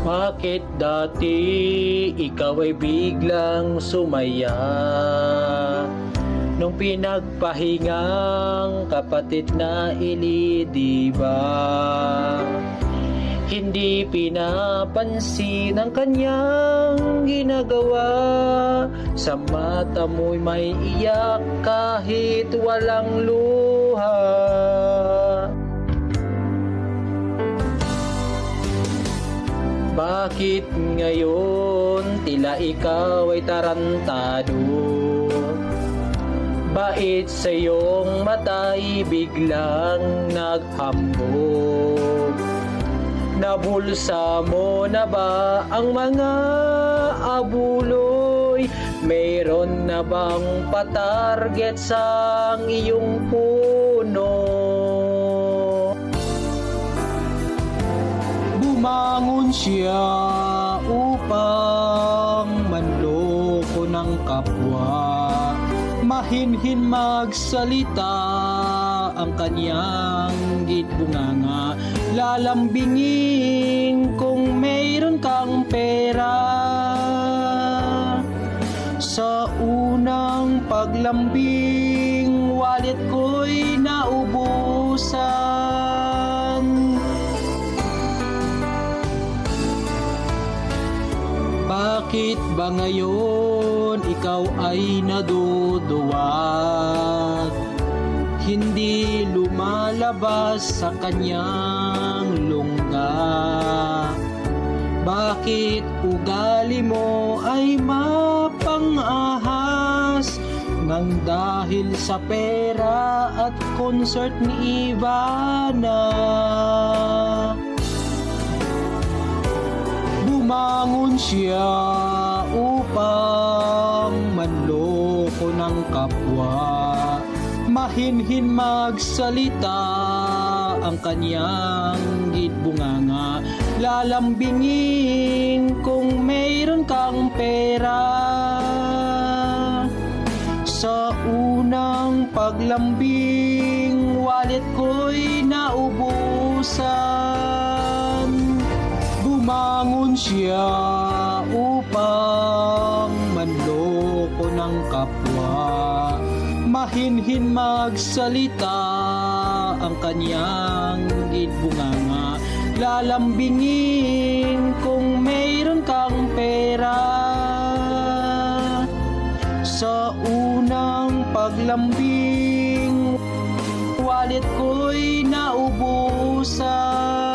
Bakit dati ikaw ay biglang sumaya nung pinagpahingang kapatid na ilidiba? Hindi pinapansin ang kanyang ginagawa. Sa mata mo'y may iyak kahit walang luha. Bakit ngayon tila ikaw ay tarantado? Bait sa iyong mata'y biglang naghambog? Nabulsa mo na ba ang mga abuloy? Mayroon na bang patarget sa iyong puno? Bumangon siya upang manloko ng kapwa. Mahinhin magsalita ang kanyang gitbunganga. Lalambingin kung mayroon kang pera. Sa unang paglambing, wallet ko'y naubusan. Bakit ba ngayon ikaw ay naduduwag? Hindi lumalabas sa kanyang lungga. Bakit ugali mo ay mapang-ahas nang dahil sa pera at concert ni Ivana? Bumangon siya upang manloko ng kapwa. Mahinhin magsalita ang kanyang gitbunganga. Lalambingin kung mayroon kang pera. Sa unang paglambing, wallet ko'y naubusan. Bumangon siya upang manloko ng kapwa. Mahinhin magsalita ang kanyang gitbunganga. Lalambingin kung mayroon kang pera. Sa unang paglambing, wallet ko'y naubusan.